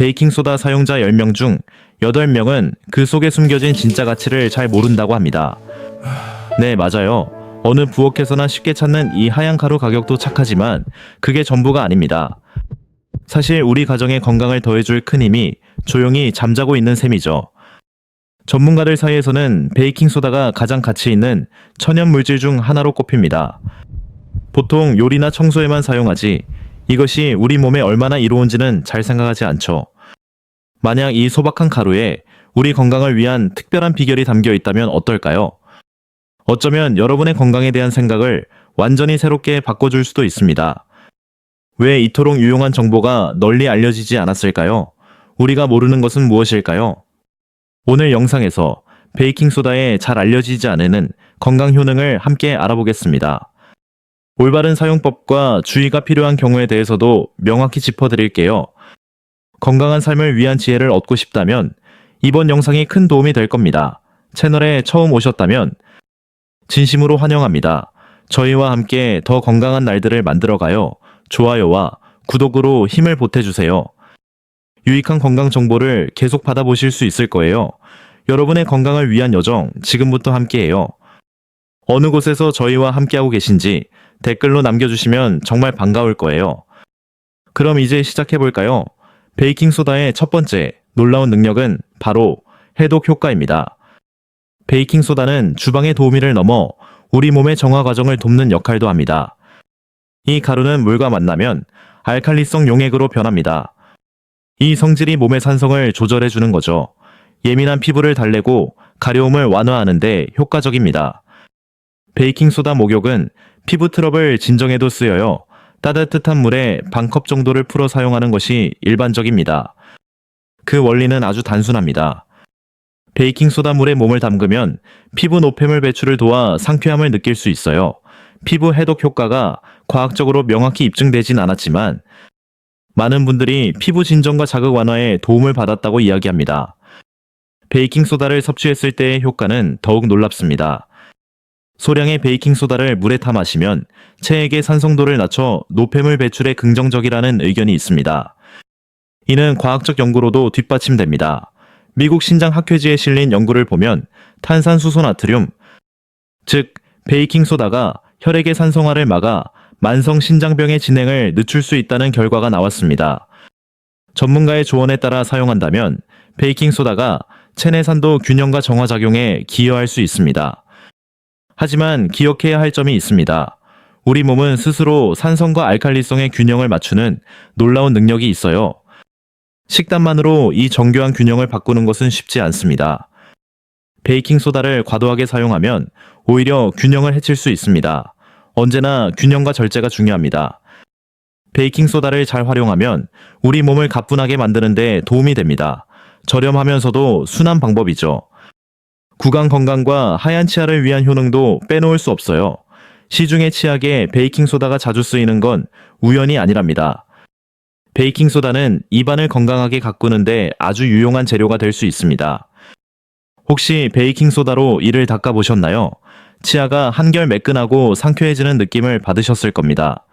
베이킹소다 사용자 10명 중 8명은 그 속에 숨겨진 진짜 가치를 잘 모른다고 합니다. 네, 맞아요. 어느 부엌에서나 쉽게 찾는 이 하얀 가루 가격도 착하지만 그게 전부가 아닙니다. 사실 우리 가정의 건강을 더해줄 큰 힘이 조용히 잠자고 있는 셈이죠. 전문가들 사이에서는 베이킹소다가 가장 가치 있는 천연 물질 중 하나로 꼽힙니다. 보통 요리나 청소에만 사용하지 이것이 우리 몸에 얼마나 이로운지는 잘 생각하지 않죠. 만약 이 소박한 가루에 우리 건강을 위한 특별한 비결이 담겨 있다면 어떨까요? 어쩌면 여러분의 건강에 대한 생각을 완전히 새롭게 바꿔줄 수도 있습니다. 왜 이토록 유용한 정보가 널리 알려지지 않았을까요? 우리가 모르는 것은 무엇일까요? 오늘 영상에서 베이킹소다의 잘 알려지지 않은 건강 효능을 함께 알아보겠습니다. 올바른 사용법과 주의가 필요한 경우에 대해서도 명확히 짚어드릴게요. 건강한 삶을 위한 지혜를 얻고 싶다면 이번 영상이 큰 도움이 될 겁니다. 채널에 처음 오셨다면 진심으로 환영합니다. 저희와 함께 더 건강한 날들을 만들어가요. 좋아요와 구독으로 힘을 보태주세요. 유익한 건강 정보를 계속 받아보실 수 있을 거예요. 여러분의 건강을 위한 여정 지금부터 함께해요. 어느 곳에서 저희와 함께하고 계신지 댓글로 남겨주시면 정말 반가울 거예요. 그럼 이제 시작해볼까요? 베이킹소다의 첫 번째 놀라운 능력은 바로 해독 효과입니다. 베이킹소다는 주방의 도우미를 넘어 우리 몸의 정화 과정을 돕는 역할도 합니다. 이 가루는 물과 만나면 알칼리성 용액으로 변합니다. 이 성질이 몸의 산성을 조절해주는 거죠. 예민한 피부를 달래고 가려움을 완화하는 데 효과적입니다. 베이킹소다 목욕은 피부 트러블 진정에도 쓰여요. 따뜻한 물에 반컵 정도를 풀어 사용하는 것이 일반적입니다. 그 원리는 아주 단순합니다. 베이킹소다 물에 몸을 담그면 피부 노폐물 배출을 도와 상쾌함을 느낄 수 있어요. 피부 해독 효과가 과학적으로 명확히 입증되진 않았지만 많은 분들이 피부 진정과 자극 완화에 도움을 받았다고 이야기합니다. 베이킹소다를 섭취했을 때의 효과는 더욱 놀랍습니다. 소량의 베이킹소다를 물에 타 마시면 체액의 산성도를 낮춰 노폐물 배출에 긍정적이라는 의견이 있습니다. 이는 과학적 연구로도 뒷받침됩니다. 미국 신장학회지에 실린 연구를 보면 탄산수소나트륨, 즉 베이킹소다가 혈액의 산성화를 막아 만성 신장병의 진행을 늦출 수 있다는 결과가 나왔습니다. 전문가의 조언에 따라 사용한다면 베이킹소다가 체내 산도 균형과 정화 작용에 기여할 수 있습니다. 하지만 기억해야 할 점이 있습니다. 우리 몸은 스스로 산성과 알칼리성의 균형을 맞추는 놀라운 능력이 있어요. 식단만으로 이 정교한 균형을 바꾸는 것은 쉽지 않습니다. 베이킹소다를 과도하게 사용하면 오히려 균형을 해칠 수 있습니다. 언제나 균형과 절제가 중요합니다. 베이킹소다를 잘 활용하면 우리 몸을 가뿐하게 만드는 데 도움이 됩니다. 저렴하면서도 순한 방법이죠. 구강 건강과 하얀 치아를 위한 효능도 빼놓을 수 없어요. 시중의 치약에 베이킹소다가 자주 쓰이는 건 우연이 아니랍니다. 베이킹소다는 입안을 건강하게 가꾸는데 아주 유용한 재료가 될 수 있습니다. 혹시 베이킹소다로 이를 닦아보셨나요? 치아가 한결 매끈하고 상쾌해지는 느낌을 받으셨을 겁니다.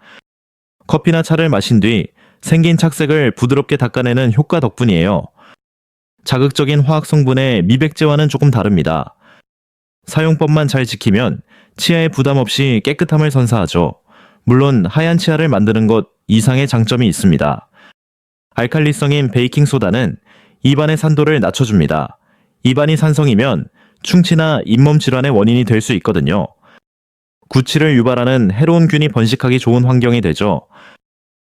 커피나 차를 마신 뒤 생긴 착색을 부드럽게 닦아내는 효과 덕분이에요. 자극적인 화학 성분의 미백제와는 조금 다릅니다. 사용법만 잘 지키면 치아에 부담 없이 깨끗함을 선사하죠. 물론 하얀 치아를 만드는 것 이상의 장점이 있습니다. 알칼리성인 베이킹소다는 입안의 산도를 낮춰줍니다. 입안이 산성이면 충치나 잇몸 질환의 원인이 될 수 있거든요. 구취를 유발하는 해로운 균이 번식하기 좋은 환경이 되죠.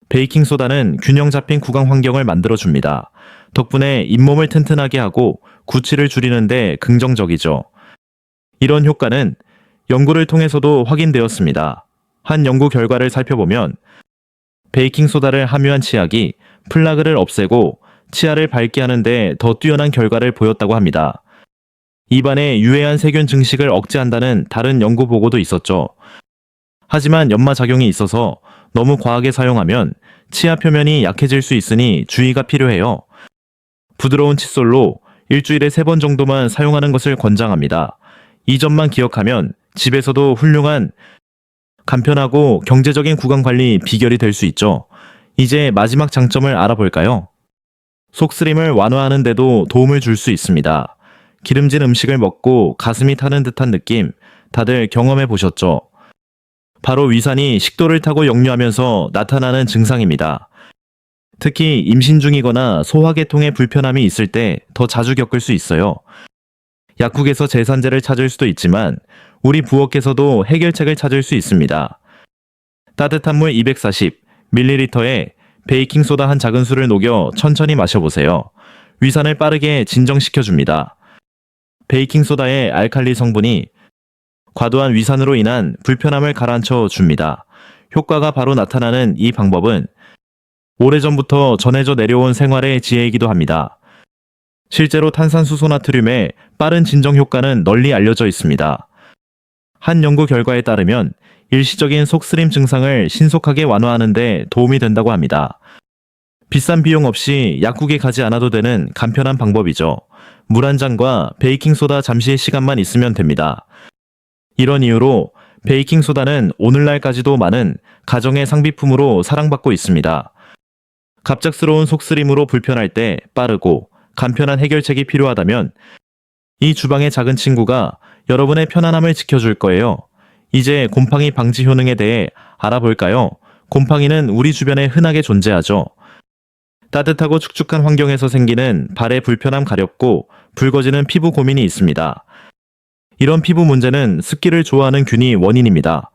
베이킹소다는 균형 잡힌 구강 환경을 만들어줍니다. 덕분에 잇몸을 튼튼하게 하고 구취를 줄이는데 긍정적이죠. 이런 효과는 연구를 통해서도 확인되었습니다. 한 연구 결과를 살펴보면 베이킹소다를 함유한 치약이 플라그를 없애고 치아를 밝게 하는데 더 뛰어난 결과를 보였다고 합니다. 입안의 유해한 세균 증식을 억제한다는 다른 연구 보고도 있었죠. 하지만 연마작용이 있어서 너무 과하게 사용하면 치아 표면이 약해질 수 있으니 주의가 필요해요. 부드러운 칫솔로 일주일에 3번 정도만 사용하는 것을 권장합니다. 이 점만 기억하면 집에서도 훌륭한 간편하고 경제적인 구강 관리 비결이 될 수 있죠. 이제 마지막 장점을 알아볼까요? 속쓰림을 완화하는 데도 도움을 줄 수 있습니다. 기름진 음식을 먹고 가슴이 타는 듯한 느낌, 다들 경험해 보셨죠? 바로 위산이 식도를 타고 역류하면서 나타나는 증상입니다. 특히 임신 중이거나 소화계통에 불편함이 있을 때 더 자주 겪을 수 있어요. 약국에서 제산제를 찾을 수도 있지만 우리 부엌에서도 해결책을 찾을 수 있습니다. 따뜻한 물 240ml에 베이킹소다 한 작은술을 녹여 천천히 마셔보세요. 위산을 빠르게 진정시켜줍니다. 베이킹소다의 알칼리 성분이 과도한 위산으로 인한 불편함을 가라앉혀 줍니다. 효과가 바로 나타나는 이 방법은 오래전부터 전해져 내려온 생활의 지혜이기도 합니다. 실제로 탄산수소 나트륨의 빠른 진정 효과는 널리 알려져 있습니다. 한 연구 결과에 따르면 일시적인 속쓰림 증상을 신속하게 완화하는 데 도움이 된다고 합니다. 비싼 비용 없이 약국에 가지 않아도 되는 간편한 방법이죠. 물 한 잔과 베이킹소다 잠시의 시간만 있으면 됩니다. 이런 이유로 베이킹소다는 오늘날까지도 많은 가정의 상비품으로 사랑받고 있습니다. 갑작스러운 속쓰림으로 불편할 때 빠르고 간편한 해결책이 필요하다면 이 주방의 작은 친구가 여러분의 편안함을 지켜줄 거예요. 이제 곰팡이 방지 효능에 대해 알아볼까요? 곰팡이는 우리 주변에 흔하게 존재하죠. 따뜻하고 축축한 환경에서 생기는 발의 불편함, 가렵고 붉어지는 피부 고민이 있습니다. 이런 피부 문제는 습기를 좋아하는 균이 원인입니다.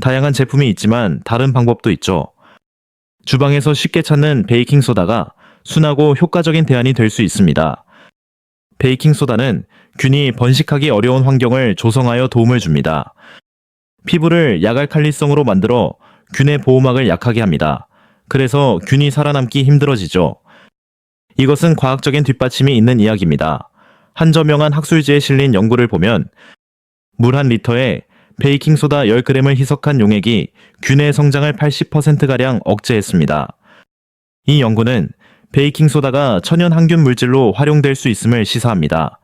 다양한 제품이 있지만 다른 방법도 있죠. 주방에서 쉽게 찾는 베이킹소다가 순하고 효과적인 대안이 될 수 있습니다. 베이킹소다는 균이 번식하기 어려운 환경을 조성하여 도움을 줍니다. 피부를 약알칼리성으로 만들어 균의 보호막을 약하게 합니다. 그래서 균이 살아남기 힘들어지죠. 이것은 과학적인 뒷받침이 있는 이야기입니다. 한 저명한 학술지에 실린 연구를 보면 물 한 리터에 베이킹소다 10g을 희석한 용액이 균의 성장을 80%가량 억제했습니다. 이 연구는 베이킹소다가 천연 항균 물질로 활용될 수 있음을 시사합니다.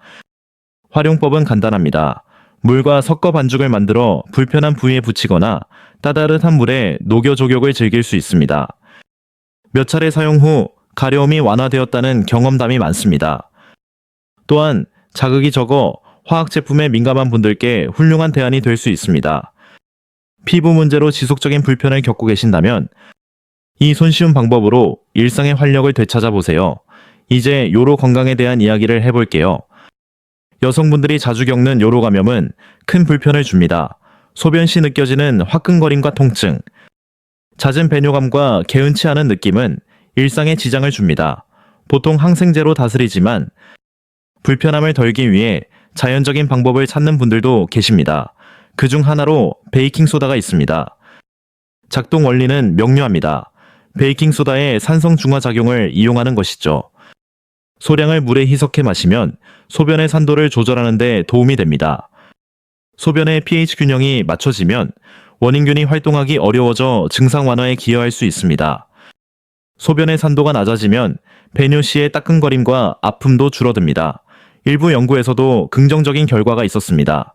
활용법은 간단합니다. 물과 섞어 반죽을 만들어 불편한 부위에 붙이거나 따뜻한 물에 녹여 조격을 즐길 수 있습니다. 몇 차례 사용 후 가려움이 완화되었다는 경험담이 많습니다. 또한 자극이 적어 화학 제품에 민감한 분들께 훌륭한 대안이 될 수 있습니다. 피부 문제로 지속적인 불편을 겪고 계신다면 이 손쉬운 방법으로 일상의 활력을 되찾아보세요. 이제 요로 건강에 대한 이야기를 해볼게요. 여성분들이 자주 겪는 요로 감염은 큰 불편을 줍니다. 소변 시 느껴지는 화끈거림과 통증, 잦은 배뇨감과 개운치 않은 느낌은 일상에 지장을 줍니다. 보통 항생제로 다스리지만 불편함을 덜기 위해 자연적인 방법을 찾는 분들도 계십니다. 그중 하나로 베이킹소다가 있습니다. 작동 원리는 명료합니다. 베이킹소다의 산성 중화 작용을 이용하는 것이죠. 소량을 물에 희석해 마시면 소변의 산도를 조절하는 데 도움이 됩니다. 소변의 pH 균형이 맞춰지면 원인균이 활동하기 어려워져 증상 완화에 기여할 수 있습니다. 소변의 산도가 낮아지면 배뇨 시의 따끔거림과 아픔도 줄어듭니다. 일부 연구에서도 긍정적인 결과가 있었습니다.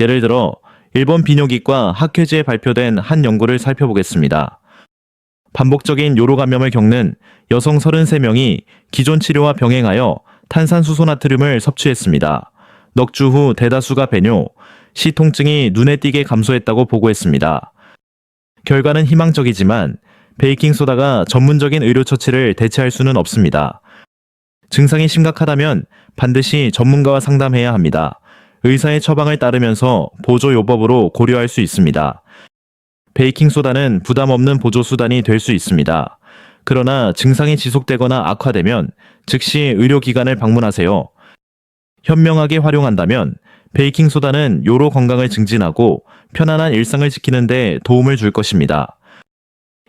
예를 들어 일본 비뇨기과 학회지에 발표된 한 연구를 살펴보겠습니다. 반복적인 요로 감염을 겪는 여성 33명이 기존 치료와 병행하여 탄산수소 나트륨을 섭취했습니다. 넉 주 후 대다수가 배뇨, 시 통증이 눈에 띄게 감소했다고 보고했습니다. 결과는 희망적이지만 베이킹소다가 전문적인 의료 처치를 대체할 수는 없습니다. 증상이 심각하다면 반드시 전문가와 상담해야 합니다. 의사의 처방을 따르면서 보조요법으로 고려할 수 있습니다. 베이킹소다는 부담 없는 보조수단이 될 수 있습니다. 그러나 증상이 지속되거나 악화되면 즉시 의료기관을 방문하세요. 현명하게 활용한다면 베이킹소다는 요로 건강을 증진하고 편안한 일상을 지키는 데 도움을 줄 것입니다.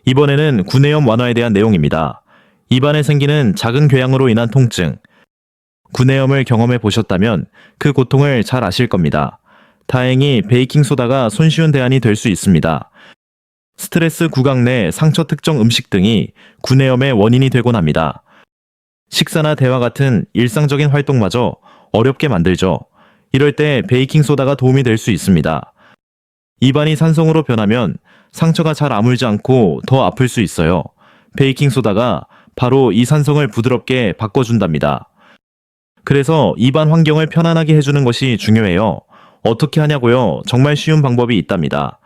이번에는 구내염 완화에 대한 내용입니다. 입안에 생기는 작은 궤양으로 인한 통증, 구내염을 경험해 보셨다면 그 고통을 잘 아실 겁니다. 다행히 베이킹소다가 손쉬운 대안이 될 수 있습니다. 스트레스, 구강 내 상처, 특정 음식 등이 구내염의 원인이 되곤 합니다. 식사나 대화 같은 일상적인 활동마저 어렵게 만들죠. 이럴 때 베이킹소다가 도움이 될 수 있습니다. 입안이 산성으로 변하면 상처가 잘 아물지 않고 더 아플 수 있어요. 베이킹소다가 바로 이 산성을 부드럽게 바꿔준답니다. 그래서 입안 환경을 편안하게 해주는 것이 중요해요. 어떻게 하냐고요? 정말 쉬운 방법이 있답니다.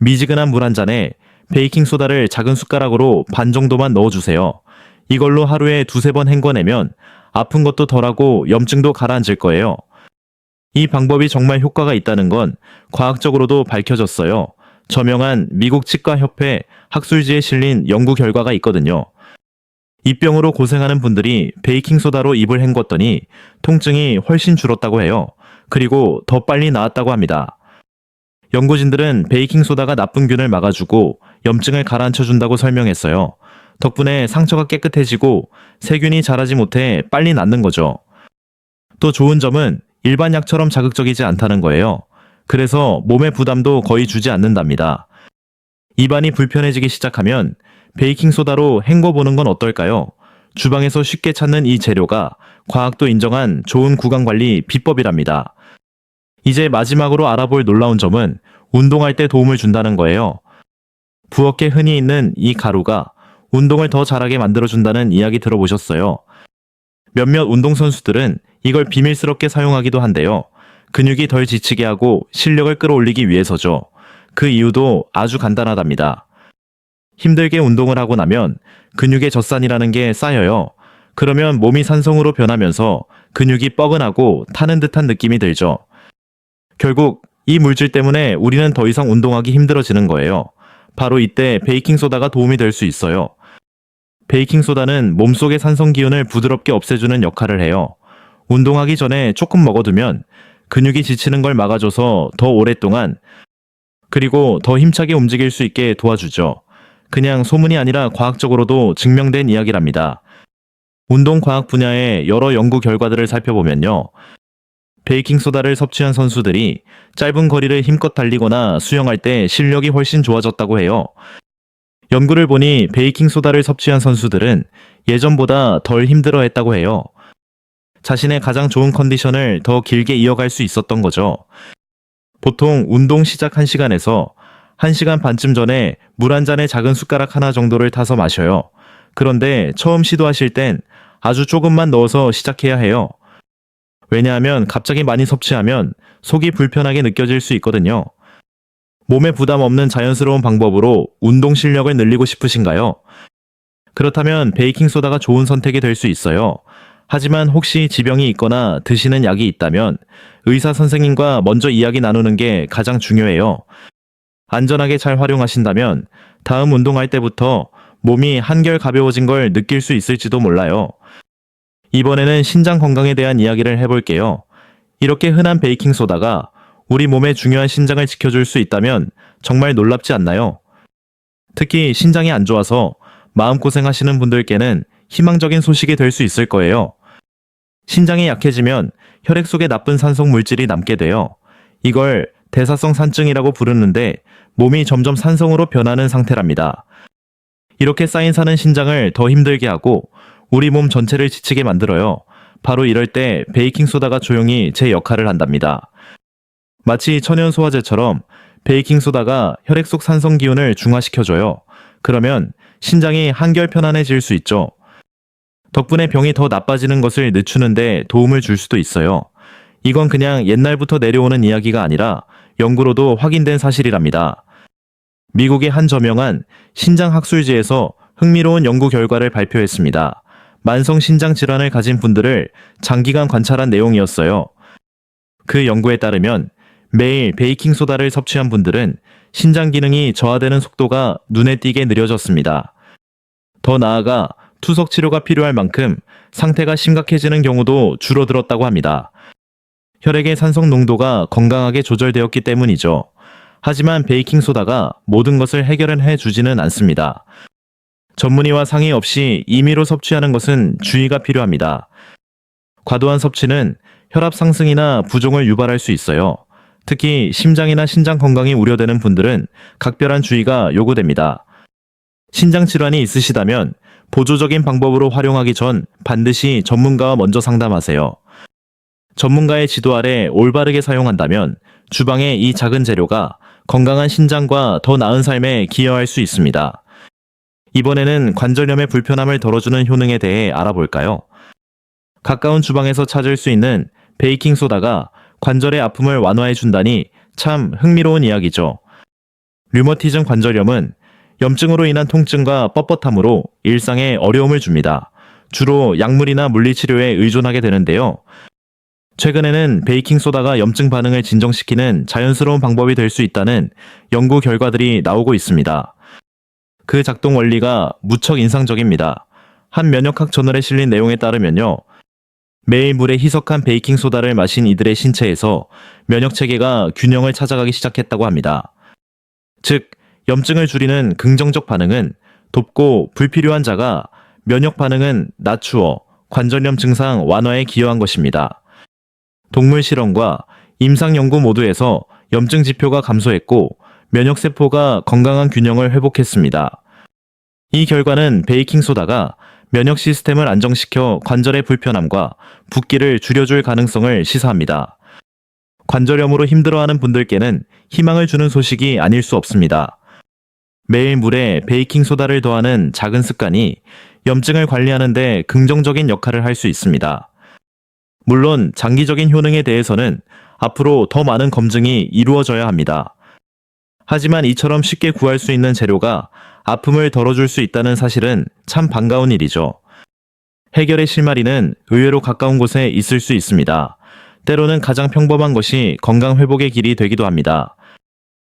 미지근한 물 한 잔에 베이킹소다를 작은 숟가락으로 반 정도만 넣어주세요. 이걸로 하루에 두세 번 헹궈내면 아픈 것도 덜하고 염증도 가라앉을 거예요. 이 방법이 정말 효과가 있다는 건 과학적으로도 밝혀졌어요. 저명한 미국 치과협회 학술지에 실린 연구 결과가 있거든요. 입병으로 고생하는 분들이 베이킹소다로 입을 헹궜더니 통증이 훨씬 줄었다고 해요. 그리고 더 빨리 나았다고 합니다. 연구진들은 베이킹소다가 나쁜 균을 막아주고 염증을 가라앉혀준다고 설명했어요. 덕분에 상처가 깨끗해지고 세균이 자라지 못해 빨리 낫는 거죠. 또 좋은 점은 일반 약처럼 자극적이지 않다는 거예요. 그래서 몸의 부담도 거의 주지 않는답니다. 입안이 불편해지기 시작하면 베이킹소다로 헹궈보는 건 어떨까요? 주방에서 쉽게 찾는 이 재료가 과학도 인정한 좋은 구강관리 비법이랍니다. 이제 마지막으로 알아볼 놀라운 점은 운동할 때 도움을 준다는 거예요. 부엌에 흔히 있는 이 가루가 운동을 더 잘하게 만들어준다는 이야기 들어보셨어요? 몇몇 운동선수들은 이걸 비밀스럽게 사용하기도 한데요. 근육이 덜 지치게 하고 실력을 끌어올리기 위해서죠. 그 이유도 아주 간단하답니다. 힘들게 운동을 하고 나면 근육의 젖산이라는 게 쌓여요. 그러면 몸이 산성으로 변하면서 근육이 뻐근하고 타는 듯한 느낌이 들죠. 결국 이 물질 때문에 우리는 더 이상 운동하기 힘들어지는 거예요. 바로 이때 베이킹소다가 도움이 될 수 있어요. 베이킹소다는 몸속의 산성 기운을 부드럽게 없애주는 역할을 해요. 운동하기 전에 조금 먹어두면 근육이 지치는 걸 막아줘서 더 오랫동안 그리고 더 힘차게 움직일 수 있게 도와주죠. 그냥 소문이 아니라 과학적으로도 증명된 이야기랍니다. 운동과학 분야의 여러 연구 결과들을 살펴보면요. 베이킹소다를 섭취한 선수들이 짧은 거리를 힘껏 달리거나 수영할 때 실력이 훨씬 좋아졌다고 해요. 연구를 보니 베이킹소다를 섭취한 선수들은 예전보다 덜 힘들어했다고 해요. 자신의 가장 좋은 컨디션을 더 길게 이어갈 수 있었던 거죠. 보통 운동 시작 1시간에서 1시간 반쯤 전에 물 한 잔에 작은 숟가락 하나 정도를 타서 마셔요. 그런데 처음 시도하실 땐 아주 조금만 넣어서 시작해야 해요. 왜냐하면 갑자기 많이 섭취하면 속이 불편하게 느껴질 수 있거든요. 몸에 부담 없는 자연스러운 방법으로 운동 실력을 늘리고 싶으신가요? 그렇다면 베이킹소다가 좋은 선택이 될 수 있어요. 하지만 혹시 지병이 있거나 드시는 약이 있다면 의사 선생님과 먼저 이야기 나누는 게 가장 중요해요. 안전하게 잘 활용하신다면 다음 운동할 때부터 몸이 한결 가벼워진 걸 느낄 수 있을지도 몰라요. 이번에는 신장 건강에 대한 이야기를 해볼게요. 이렇게 흔한 베이킹소다가 우리 몸의 중요한 신장을 지켜줄 수 있다면 정말 놀랍지 않나요? 특히 신장이 안 좋아서 마음고생하시는 분들께는 희망적인 소식이 될 수 있을 거예요. 신장이 약해지면 혈액 속에 나쁜 산성 물질이 남게 돼요. 이걸 대사성 산증이라고 부르는데 몸이 점점 산성으로 변하는 상태랍니다. 이렇게 쌓인 산은 신장을 더 힘들게 하고 우리 몸 전체를 지치게 만들어요. 바로 이럴 때 베이킹소다가 조용히 제 역할을 한답니다. 마치 천연소화제처럼 베이킹소다가 혈액 속 산성 기운을 중화시켜줘요. 그러면 신장이 한결 편안해질 수 있죠. 덕분에 병이 더 나빠지는 것을 늦추는데 도움을 줄 수도 있어요. 이건 그냥 옛날부터 내려오는 이야기가 아니라 연구로도 확인된 사실이랍니다. 미국의 한 저명한 신장학술지에서 흥미로운 연구 결과를 발표했습니다. 만성 신장 질환을 가진 분들을 장기간 관찰한 내용이었어요. 그 연구에 따르면 매일 베이킹소다를 섭취한 분들은 신장 기능이 저하되는 속도가 눈에 띄게 느려졌습니다. 더 나아가 투석 치료가 필요할 만큼 상태가 심각해지는 경우도 줄어들었다고 합니다. 혈액의 산성 농도가 건강하게 조절되었기 때문이죠. 하지만 베이킹소다가 모든 것을 해결해 주지는 않습니다. 전문의와 상의 없이 임의로 섭취하는 것은 주의가 필요합니다. 과도한 섭취는 혈압 상승이나 부종을 유발할 수 있어요. 특히 심장이나 신장 건강이 우려되는 분들은 각별한 주의가 요구됩니다. 신장 질환이 있으시다면 보조적인 방법으로 활용하기 전 반드시 전문가와 먼저 상담하세요. 전문가의 지도 아래 올바르게 사용한다면 주방의 이 작은 재료가 건강한 신장과 더 나은 삶에 기여할 수 있습니다. 이번에는 관절염의 불편함을 덜어주는 효능에 대해 알아볼까요? 가까운 주방에서 찾을 수 있는 베이킹소다가 관절의 아픔을 완화해준다니 참 흥미로운 이야기죠. 류머티즘 관절염은 염증으로 인한 통증과 뻣뻣함으로 일상에 어려움을 줍니다. 주로 약물이나 물리치료에 의존하게 되는데요. 최근에는 베이킹소다가 염증 반응을 진정시키는 자연스러운 방법이 될 수 있다는 연구 결과들이 나오고 있습니다. 그 작동 원리가 무척 인상적입니다. 한 면역학 저널에 실린 내용에 따르면요. 매일 물에 희석한 베이킹소다를 마신 이들의 신체에서 면역체계가 균형을 찾아가기 시작했다고 합니다. 즉, 염증을 줄이는 긍정적 반응은 돕고 불필요한 자가 면역 반응은 낮추어 관절염 증상 완화에 기여한 것입니다. 동물 실험과 임상 연구 모두에서 염증 지표가 감소했고 면역세포가 건강한 균형을 회복했습니다. 이 결과는 베이킹소다가 면역 시스템을 안정시켜 관절의 불편함과 붓기를 줄여줄 가능성을 시사합니다. 관절염으로 힘들어하는 분들께는 희망을 주는 소식이 아닐 수 없습니다. 매일 물에 베이킹소다를 더하는 작은 습관이 염증을 관리하는 데 긍정적인 역할을 할 수 있습니다. 물론 장기적인 효능에 대해서는 앞으로 더 많은 검증이 이루어져야 합니다. 하지만 이처럼 쉽게 구할 수 있는 재료가 아픔을 덜어줄 수 있다는 사실은 참 반가운 일이죠. 해결의 실마리는 의외로 가까운 곳에 있을 수 있습니다. 때로는 가장 평범한 것이 건강 회복의 길이 되기도 합니다.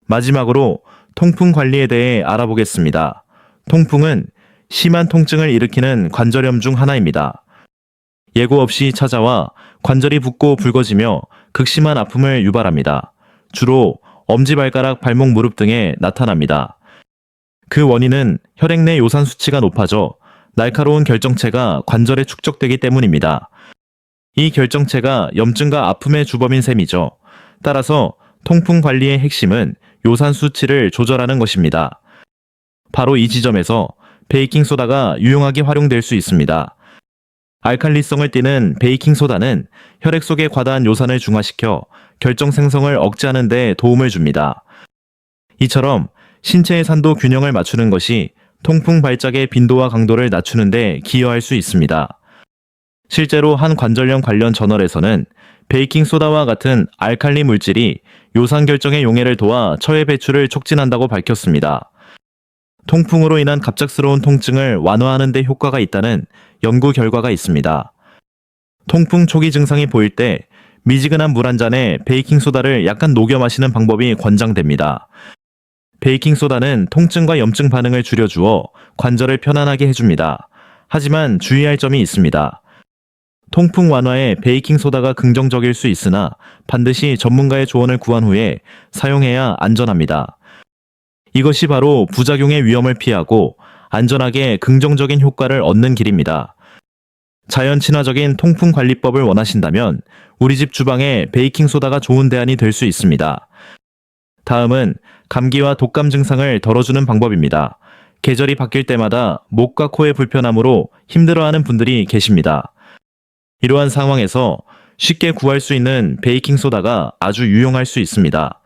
마지막으로 통풍 관리에 대해 알아보겠습니다. 통풍은 심한 통증을 일으키는 관절염 중 하나입니다. 예고 없이 찾아와 관절이 붓고 붉어지며 극심한 아픔을 유발합니다. 주로 엄지발가락, 발목, 무릎 등에 나타납니다. 그 원인은 혈액 내 요산 수치가 높아져 날카로운 결정체가 관절에 축적되기 때문입니다. 이 결정체가 염증과 아픔의 주범인 셈이죠. 따라서 통풍 관리의 핵심은 요산 수치를 조절하는 것입니다. 바로 이 지점에서 베이킹소다가 유용하게 활용될 수 있습니다. 알칼리성을 띠는 베이킹소다는 혈액 속의 과다한 요산을 중화시켜 결정 생성을 억제하는 데 도움을 줍니다. 이처럼 신체의 산도 균형을 맞추는 것이 통풍 발작의 빈도와 강도를 낮추는 데 기여할 수 있습니다. 실제로 한 관절염 관련 저널에서는 베이킹소다와 같은 알칼리 물질이 요산 결정의 용해를 도와 처해 배출을 촉진한다고 밝혔습니다. 통풍으로 인한 갑작스러운 통증을 완화하는 데 효과가 있다는 연구 결과가 있습니다. 통풍 초기 증상이 보일 때 미지근한 물 한 잔에 베이킹소다를 약간 녹여 마시는 방법이 권장됩니다. 베이킹소다는 통증과 염증 반응을 줄여주어 관절을 편안하게 해줍니다. 하지만 주의할 점이 있습니다. 통풍 완화에 베이킹소다가 긍정적일 수 있으나 반드시 전문가의 조언을 구한 후에 사용해야 안전합니다. 이것이 바로 부작용의 위험을 피하고 안전하게 긍정적인 효과를 얻는 길입니다. 자연 친화적인 통풍 관리법을 원하신다면 우리 집 주방에 베이킹소다가 좋은 대안이 될 수 있습니다. 다음은 감기와 독감 증상을 덜어주는 방법입니다. 계절이 바뀔 때마다 목과 코의 불편함으로 힘들어하는 분들이 계십니다. 이러한 상황에서 쉽게 구할 수 있는 베이킹소다가 아주 유용할 수 있습니다.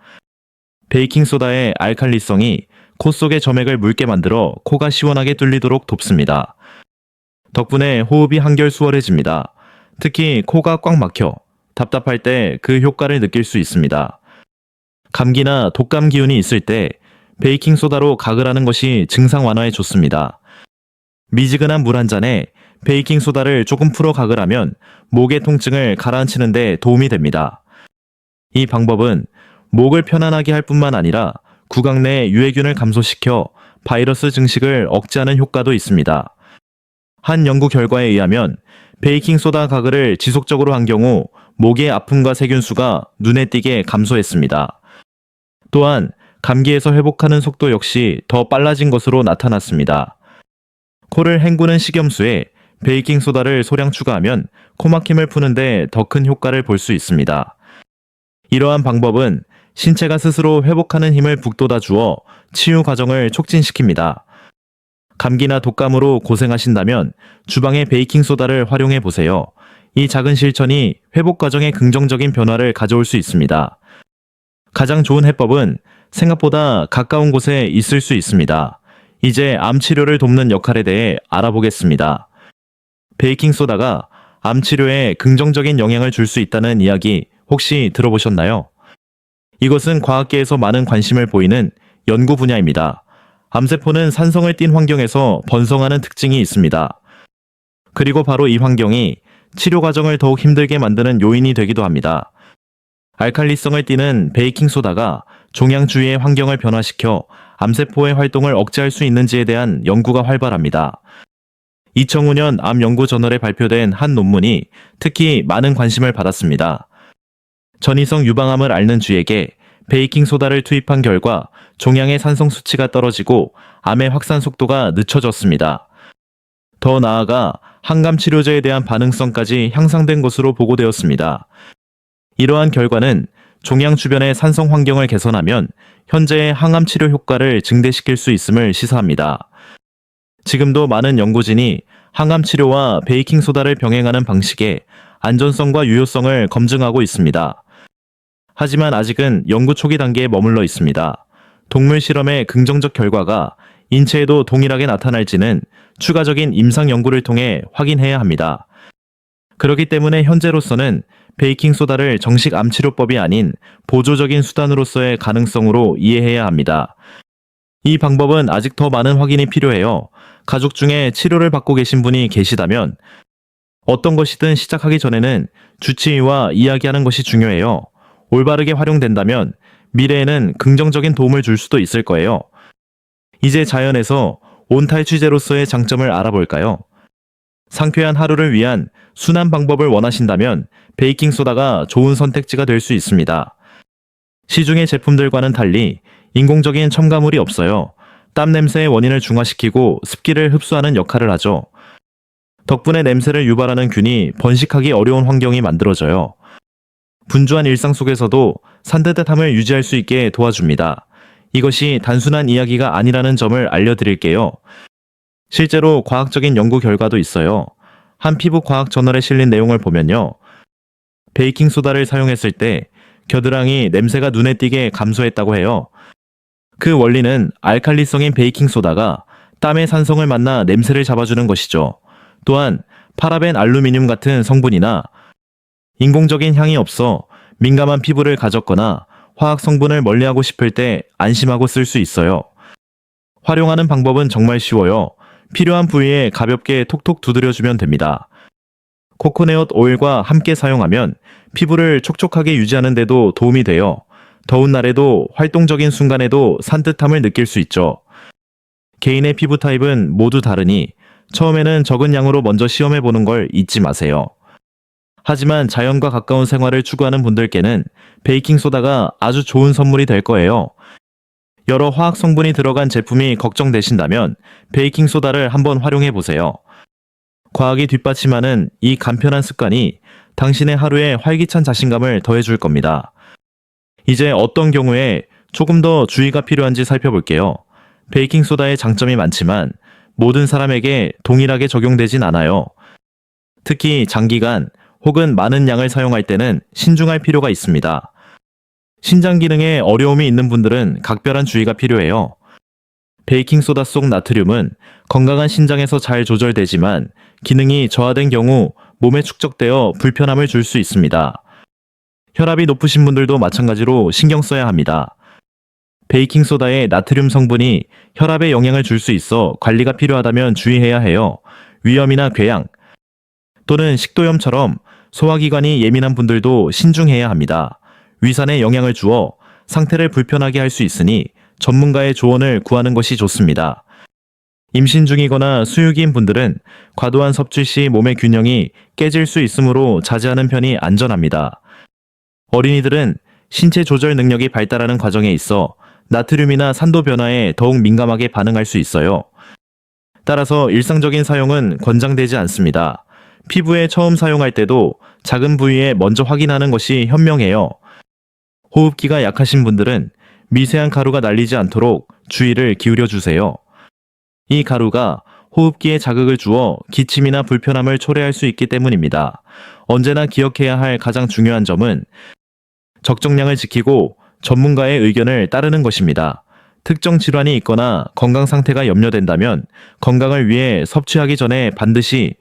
베이킹소다의 알칼리성이 코 속의 점액을 묽게 만들어 코가 시원하게 뚫리도록 돕습니다. 덕분에 호흡이 한결 수월해집니다. 특히 코가 꽉 막혀 답답할 때 그 효과를 느낄 수 있습니다. 감기나 독감 기운이 있을 때 베이킹소다로 가글 하는 것이 증상 완화에 좋습니다. 미지근한 물 한 잔에 베이킹소다를 조금 풀어 가글하면 목의 통증을 가라앉히는 데 도움이 됩니다. 이 방법은 목을 편안하게 할 뿐만 아니라 구강 내 유해균을 감소시켜 바이러스 증식을 억제하는 효과도 있습니다. 한 연구 결과에 의하면 베이킹소다 가글을 지속적으로 한 경우 목의 아픔과 세균수가 눈에 띄게 감소했습니다. 또한 감기에서 회복하는 속도 역시 더 빨라진 것으로 나타났습니다. 코를 헹구는 식염수에 베이킹소다를 소량 추가하면 코막힘을 푸는데 더 큰 효과를 볼 수 있습니다. 이러한 방법은 신체가 스스로 회복하는 힘을 북돋아 주어 치유 과정을 촉진시킵니다. 감기나 독감으로 고생하신다면 주방에 베이킹소다를 활용해 보세요. 이 작은 실천이 회복 과정에 긍정적인 변화를 가져올 수 있습니다. 가장 좋은 해법은 생각보다 가까운 곳에 있을 수 있습니다. 이제 암 치료를 돕는 역할에 대해 알아보겠습니다. 베이킹소다가 암 치료에 긍정적인 영향을 줄 수 있다는 이야기 혹시 들어보셨나요? 이것은 과학계에서 많은 관심을 보이는 연구 분야입니다. 암세포는 산성을 띤 환경에서 번성하는 특징이 있습니다. 그리고 바로 이 환경이 치료 과정을 더욱 힘들게 만드는 요인이 되기도 합니다. 알칼리성을 띠는 베이킹소다가 종양 주위의 환경을 변화시켜 암세포의 활동을 억제할 수 있는지에 대한 연구가 활발합니다. 2005년 암 연구 저널에 발표된 한 논문이 특히 많은 관심을 받았습니다. 전이성 유방암을 앓는 쥐에게 베이킹소다를 투입한 결과 종양의 산성 수치가 떨어지고 암의 확산 속도가 늦춰졌습니다. 더 나아가 항암 치료제에 대한 반응성까지 향상된 것으로 보고되었습니다. 이러한 결과는 종양 주변의 산성 환경을 개선하면 현재의 항암 치료 효과를 증대시킬 수 있음을 시사합니다. 지금도 많은 연구진이 항암 치료와 베이킹소다를 병행하는 방식의 안전성과 유효성을 검증하고 있습니다. 하지만 아직은 연구 초기 단계에 머물러 있습니다. 동물 실험의 긍정적 결과가 인체에도 동일하게 나타날지는 추가적인 임상 연구를 통해 확인해야 합니다. 그렇기 때문에 현재로서는 베이킹소다를 정식 암치료법이 아닌 보조적인 수단으로서의 가능성으로 이해해야 합니다. 이 방법은 아직 더 많은 확인이 필요해요. 가족 중에 치료를 받고 계신 분이 계시다면 어떤 것이든 시작하기 전에는 주치의와 이야기하는 것이 중요해요. 올바르게 활용된다면 미래에는 긍정적인 도움을 줄 수도 있을 거예요. 이제 자연에서 온탈취제로서의 장점을 알아볼까요? 상쾌한 하루를 위한 순한 방법을 원하신다면 베이킹소다가 좋은 선택지가 될 수 있습니다. 시중의 제품들과는 달리 인공적인 첨가물이 없어요. 땀 냄새의 원인을 중화시키고 습기를 흡수하는 역할을 하죠. 덕분에 냄새를 유발하는 균이 번식하기 어려운 환경이 만들어져요. 분주한 일상 속에서도 산뜻함을 유지할 수 있게 도와줍니다. 이것이 단순한 이야기가 아니라는 점을 알려드릴게요. 실제로 과학적인 연구 결과도 있어요. 한 피부 과학 저널에 실린 내용을 보면요. 베이킹소다를 사용했을 때 겨드랑이 냄새가 눈에 띄게 감소했다고 해요. 그 원리는 알칼리성인 베이킹소다가 땀의 산성을 만나 냄새를 잡아주는 것이죠. 또한 파라벤 알루미늄 같은 성분이나 인공적인 향이 없어 민감한 피부를 가졌거나 화학 성분을 멀리하고 싶을 때 안심하고 쓸 수 있어요. 활용하는 방법은 정말 쉬워요. 필요한 부위에 가볍게 톡톡 두드려주면 됩니다. 코코넛 오일과 함께 사용하면 피부를 촉촉하게 유지하는 데도 도움이 돼요. 더운 날에도 활동적인 순간에도 산뜻함을 느낄 수 있죠. 개인의 피부 타입은 모두 다르니 처음에는 적은 양으로 먼저 시험해보는 걸 잊지 마세요. 하지만 자연과 가까운 생활을 추구하는 분들께는 베이킹소다가 아주 좋은 선물이 될 거예요. 여러 화학 성분이 들어간 제품이 걱정되신다면 베이킹소다를 한번 활용해보세요. 과학이 뒷받침하는 이 간편한 습관이 당신의 하루에 활기찬 자신감을 더해줄 겁니다. 이제 어떤 경우에 조금 더 주의가 필요한지 살펴볼게요. 베이킹소다의 장점이 많지만 모든 사람에게 동일하게 적용되진 않아요. 특히 장기간 혹은 많은 양을 사용할 때는 신중할 필요가 있습니다. 신장 기능에 어려움이 있는 분들은 각별한 주의가 필요해요. 베이킹소다 속 나트륨은 건강한 신장에서 잘 조절되지만 기능이 저하된 경우 몸에 축적되어 불편함을 줄 수 있습니다. 혈압이 높으신 분들도 마찬가지로 신경 써야 합니다. 베이킹소다의 나트륨 성분이 혈압에 영향을 줄 수 있어 관리가 필요하다면 주의해야 해요. 위염이나 궤양 또는 식도염처럼 소화기관이 예민한 분들도 신중해야 합니다. 위산에 영향을 주어 상태를 불편하게 할 수 있으니 전문가의 조언을 구하는 것이 좋습니다. 임신 중이거나 수유기인 분들은 과도한 섭취 시 몸의 균형이 깨질 수 있으므로 자제하는 편이 안전합니다. 어린이들은 신체 조절 능력이 발달하는 과정에 있어 나트륨이나 산도 변화에 더욱 민감하게 반응할 수 있어요. 따라서 일상적인 사용은 권장되지 않습니다. 피부에 처음 사용할 때도 작은 부위에 먼저 확인하는 것이 현명해요. 호흡기가 약하신 분들은 미세한 가루가 날리지 않도록 주의를 기울여 주세요. 이 가루가 호흡기에 자극을 주어 기침이나 불편함을 초래할 수 있기 때문입니다. 언제나 기억해야 할 가장 중요한 점은 적정량을 지키고 전문가의 의견을 따르는 것입니다. 특정 질환이 있거나 건강 상태가 염려된다면 건강을 위해 섭취하기 전에 반드시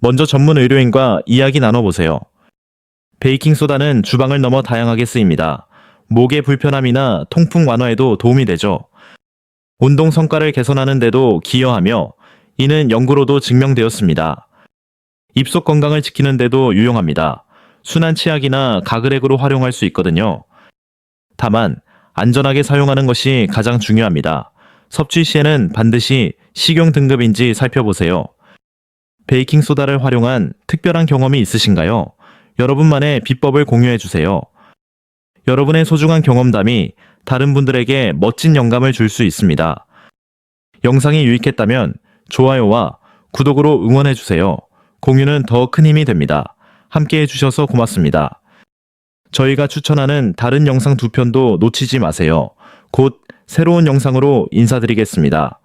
먼저 전문 의료인과 이야기 나눠보세요. 베이킹소다는 주방을 넘어 다양하게 쓰입니다. 목의 불편함이나 통풍 완화에도 도움이 되죠. 운동 성과를 개선하는 데도 기여하며 이는 연구로도 증명되었습니다. 입속 건강을 지키는 데도 유용합니다. 순한 치약이나 가글액으로 활용할 수 있거든요. 다만 안전하게 사용하는 것이 가장 중요합니다. 섭취 시에는 반드시 식용 등급인지 살펴보세요. 베이킹소다를 활용한 특별한 경험이 있으신가요? 여러분만의 비법을 공유해 주세요. 여러분의 소중한 경험담이 다른 분들에게 멋진 영감을 줄 수 있습니다. 영상이 유익했다면 좋아요와 구독으로 응원해 주세요. 공유는 더 큰 힘이 됩니다. 함께 해주셔서 고맙습니다. 저희가 추천하는 다른 영상 2편도 놓치지 마세요. 곧 새로운 영상으로 인사드리겠습니다.